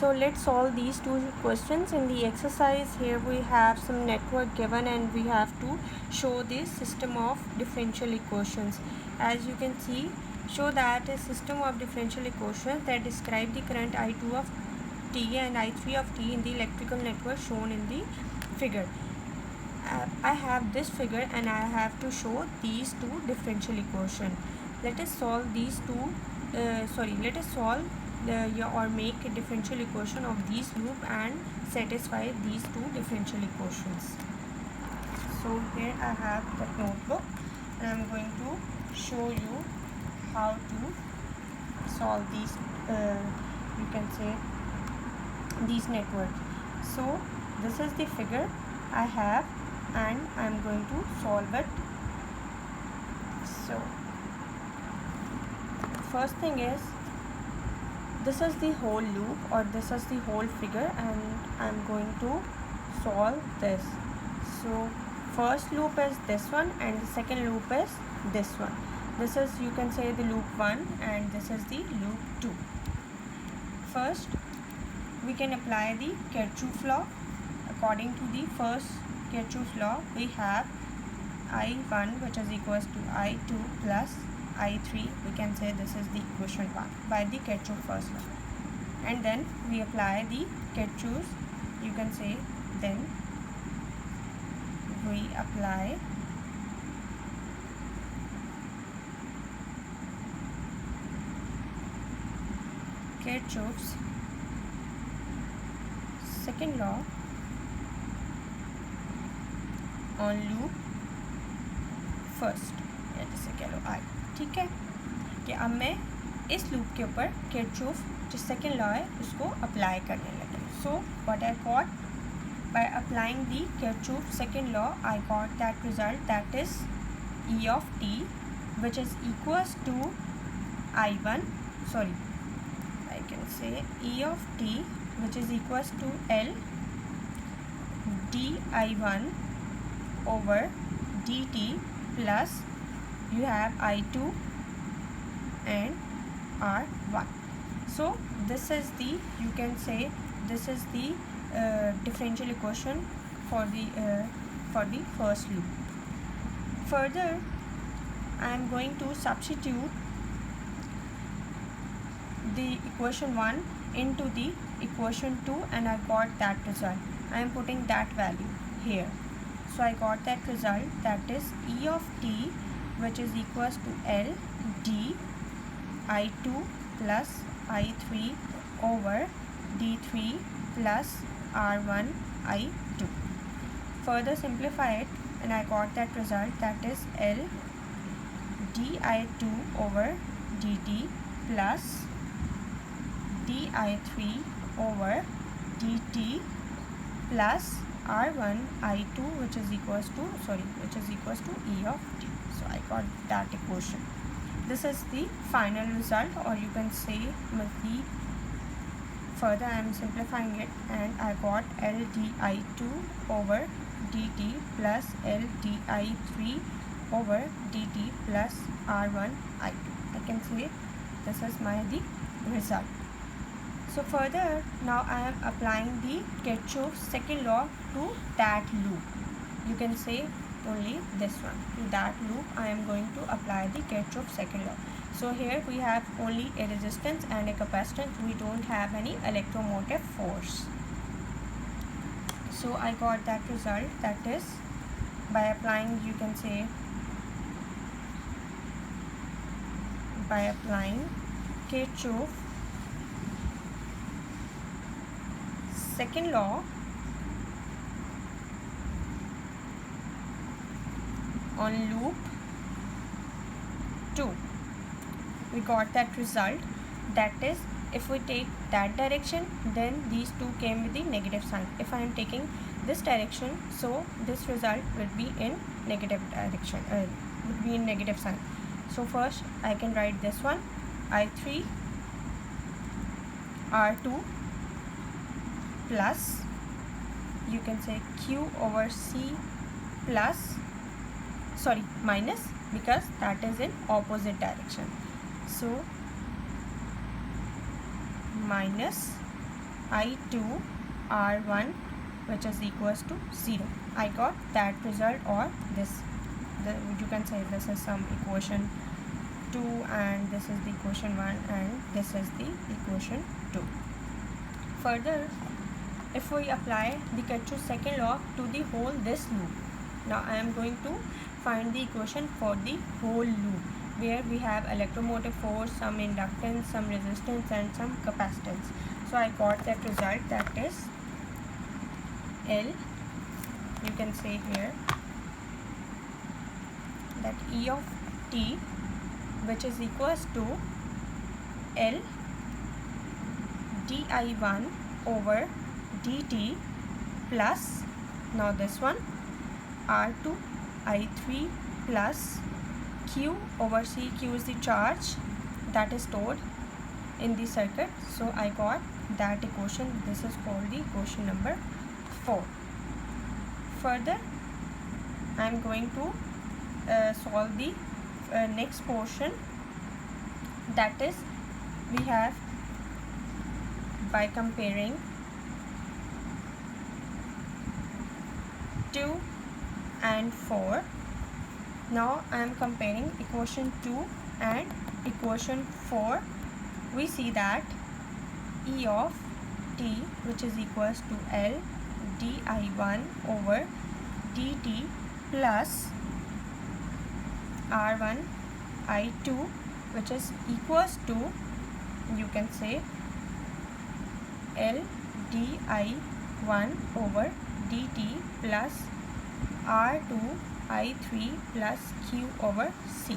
So let's solve these two questions. In the exercise here we have some network given and we have to show the system of differential equations. As you can see, show that a system of differential equations that describe the current I2 of T and I3 of T in the electrical network shown in the figure. I have this figure and I have to show these two differential equations. Let us solve these two let us solve or make a differential equation of these loop and satisfy these two differential equations. So here I have the notebook and I am going to show you how to solve these you can say these networks. So this is the figure I have and I am going to solve it. So first thing is, this is the whole loop or this is the whole figure and I am going to solve this. So first loop is this one and the second loop is this one. This is, you can say, the loop 1 and this is the loop 2. First we can apply the Kirchhoff law. According to the first Kirchhoff law, we have I1 which is equals to I2 plus I3. We can say this is the equation 1 by the Kirchhoff first law, and then we apply the Kirchhoff, you can say, then we apply Kirchhoff's second law on loop first, जैसे कह लो आई. ठीक है कि अब मैं इस loop के ऊपर किरचॉफ जो सेकेंड लॉ है उसको अप्लाई करने लगी. So what I got by applying the Kirchhoff second law, I got that result that is E of T which is equals to I1, sorry I can say E of T which is equals to L di1 over dt plus you have I2 and R1. So this is the, you can say, this is the differential equation for the first loop. Further I am going to substitute the equation 1 into the equation 2 and I got that result. I am putting that value here. So I got that result, that is E of t which is equals to L d I2 plus I3 over d3 plus R1 I2. Further simplify it and I got that result, that is L di2 over dt plus di3 over dt plus R1 I2 which is equals to E of t. So I got that equation. This is the final result, or you can say further I am simplifying it and I got L di2 over dt plus L di3 over dt plus R1 I2. I can say this is the result. So further now I am applying the Kirchhoff's second law to that loop. You can say only this one. To that loop I am going to apply the Kirchhoff's second law. So here we have only a resistance and a capacitance. We don't have any electromotive force. So I got that result, that is by applying, you can say, by applying Kirchhoff's second law on loop 2, we got that result, that is if we take that direction then these two came with the negative sign. If I am taking this direction, so this result will be in negative direction, would be in negative sign. So first I can write this one, I3 R2 plus, you can say, Q over C plus, sorry, minus, because that is in opposite direction. So minus I2 R1 which is equals to 0. I got that result, or this, you can say this is some equation 2 and this is the equation 1 and this is the equation 2. Further, if we apply the Kirchhoff's second law to the whole this loop, now I am going to find the equation for the whole loop, where we have electromotive force, some inductance, some resistance and some capacitance. So I got that result, that is L, you can say here that E of t which is equals to L di1 over dt plus, now this one R2 I3 plus Q over C. Q is the charge that is stored in the circuit. So I got that equation. This is called the equation number 4. Further, I am going to solve the next portion, that is we have by comparing 2 and 4. Now I am comparing equation 2 and equation 4. We see that E of t which is equals to L di1 over dt plus R1 I2 which is equals to, you can say L di1 over dt plus R2 I3 plus Q over C.